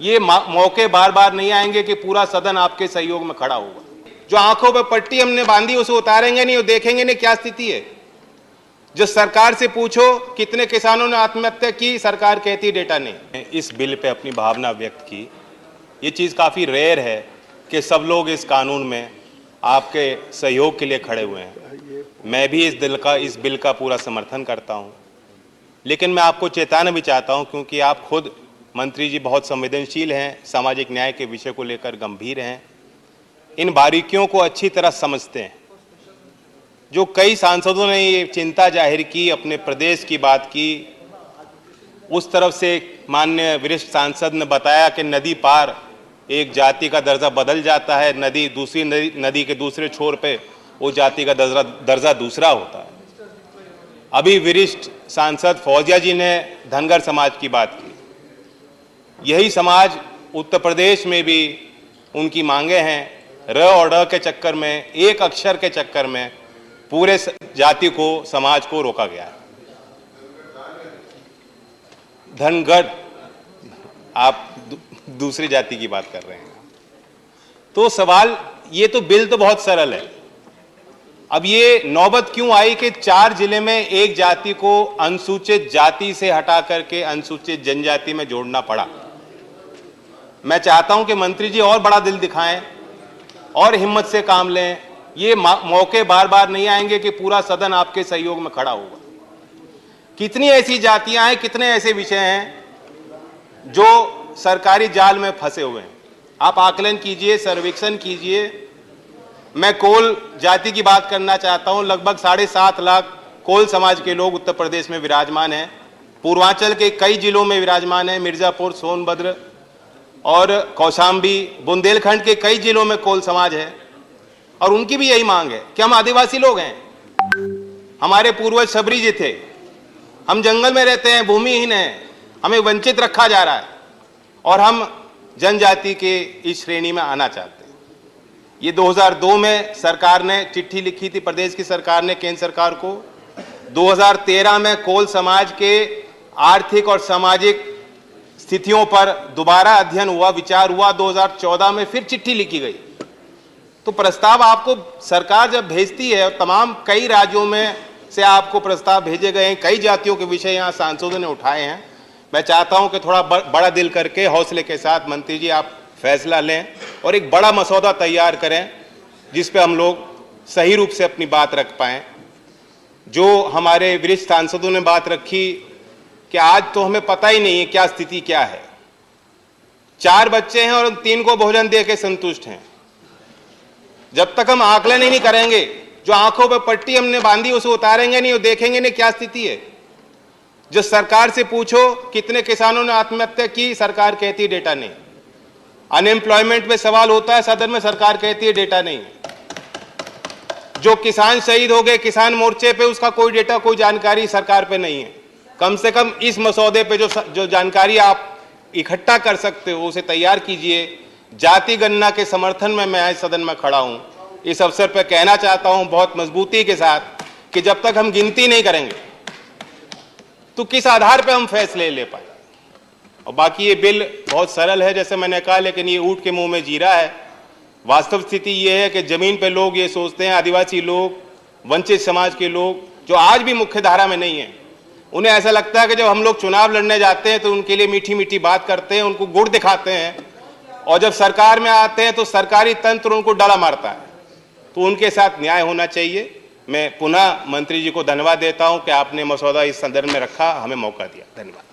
ये मौके बार बार नहीं आएंगे कि पूरा सदन आपके सहयोग में खड़ा होगा। जो आंखों पर पट्टी हमने बांधी उसे उतारेंगे नहीं और देखेंगे नहीं क्या स्थिति है। जो सरकार से पूछो कितने किसानों ने आत्महत्या की, सरकार कहती डेटा नहीं। इस बिल पे अपनी भावना व्यक्त की। ये चीज़ काफ़ी रेयर है कि सब लोग इस कानून में आपके सहयोग के लिए खड़े हुए हैं। मैं भी इस बिल का पूरा समर्थन करता हूं, लेकिन मैं आपको चेताना भी चाहता हूं क्योंकि आप खुद मंत्री जी बहुत संवेदनशील हैं, सामाजिक न्याय के विषय को लेकर गंभीर हैं, इन बारीकियों को अच्छी तरह समझते हैं। जो कई सांसदों ने ये चिंता जाहिर की, अपने प्रदेश की बात की, उस तरफ से माननीय वरिष्ठ सांसद ने बताया कि नदी पार एक जाति का दर्जा बदल जाता है, दूसरी नदी के दूसरे छोर पे वो जाति का दर्जा दूसरा होता है। अभी वरिष्ठ सांसद फौजिया जी ने धनगर समाज की बात की। यही समाज उत्तर प्रदेश में भी उनकी मांगे हैं। र और ड के चक्कर में, एक अक्षर के चक्कर में पूरे जाति को, समाज को रोका गया है। धनगर, आप दूसरी जाति की बात कर रहे हैं। तो सवाल, ये तो बिल तो बहुत सरल है। अब ये नौबत क्यों आई कि 4 जिले में एक जाति को अनुसूचित जाति से हटा करके अनुसूचित जनजाति में जोड़ना पड़ा। मैं चाहता हूं कि मंत्री जी और बड़ा दिल दिखाएं और हिम्मत से काम लें। ये मौके बार बार नहीं आएंगे कि पूरा सदन आपके सहयोग में खड़ा होगा। कितनी ऐसी जातियां हैं, कितने ऐसे विषय हैं जो सरकारी जाल में फंसे हुए हैं। आप आकलन कीजिए, सर्वेक्षण कीजिए। मैं कोल जाति की बात करना चाहता हूं। लगभग 7.5 लाख कोल समाज के लोग उत्तर प्रदेश में विराजमान हैं। पूर्वांचल के कई जिलों में विराजमान हैं। मिर्जापुर, सोनभद्र और कौशाम्बी, बुंदेलखंड के कई जिलों में कोल समाज है और उनकी भी यही मांग है कि हम आदिवासी लोग हैं। हमारे पूर्वज सबरी जी थे। हम जंगल में रहते हैं, भूमिहीन हैं, हमें वंचित रखा जा रहा है और हम जनजाति के इस श्रेणी में आना चाहते हैं। ये 2002 में सरकार ने चिट्ठी लिखी थी, प्रदेश की सरकार ने केंद्र सरकार को। 2013 में कोल समाज के आर्थिक और सामाजिक स्थितियों पर दोबारा अध्ययन हुआ, विचार हुआ। 2014 में फिर चिट्ठी लिखी गई। तो प्रस्ताव आपको सरकार जब भेजती है, और तमाम कई राज्यों में से आपको प्रस्ताव भेजे गए हैं, कई जातियों के विषय यहाँ सांसदों ने उठाए हैं। मैं चाहता हूं कि थोड़ा बड़ा दिल करके, हौसले के साथ मंत्री जी आप फैसला लें और एक बड़ा मसौदा तैयार करें जिस पे हम लोग सही रूप से अपनी बात रख पाएं। जो हमारे वरिष्ठ सांसदों ने बात रखी कि आज तो हमें पता ही नहीं है क्या स्थिति क्या है। 4 बच्चे हैं और 3 को भोजन दे के संतुष्ट हैं। जब तक हम आकलन ही नहीं करेंगे, जो आंखों पर पट्टी हमने बांधी उसे उतारेंगे नहीं और देखेंगे नहीं क्या स्थिति है। जो सरकार से पूछो कितने किसानों ने आत्महत्या की, सरकार कहती है डेटा नहीं। अनएम्प्लॉयमेंट में सवाल होता है सदन में, सरकार कहती है डेटा नहीं। जो किसान शहीद हो गए किसान मोर्चे पे, उसका कोई डेटा, कोई जानकारी सरकार पे नहीं है। कम से कम इस मसौदे पे जो जानकारी आप इकट्ठा कर सकते हो उसे तैयार कीजिए। जाति गणना के समर्थन में मैं आज सदन में खड़ा हूं। इस अवसर पर कहना चाहता हूं बहुत मजबूती के साथ कि जब तक हम गिनती नहीं करेंगे तो किस आधार पर हम फैसले ले पाए। और बाकी ये बिल बहुत सरल है जैसे मैंने कहा, लेकिन ये ऊंट के मुंह में जीरा है। वास्तव स्थिति ये है कि जमीन पे लोग ये सोचते हैं, आदिवासी लोग, वंचित समाज के लोग जो आज भी मुख्य धारा में नहीं है, उन्हें ऐसा लगता है कि जब हम लोग चुनाव लड़ने जाते हैं तो उनके लिए मीठी मीठी बात करते हैं, उनको गुड़ दिखाते हैं, और जब सरकार में आते हैं तो सरकारी तंत्र उनको डाला मारता है। तो उनके साथ न्याय होना चाहिए। मैं पुनः मंत्री जी को धन्यवाद देता हूं कि आपने मसौदा इस संदर्भ में रखा, हमें मौका दिया। धन्यवाद।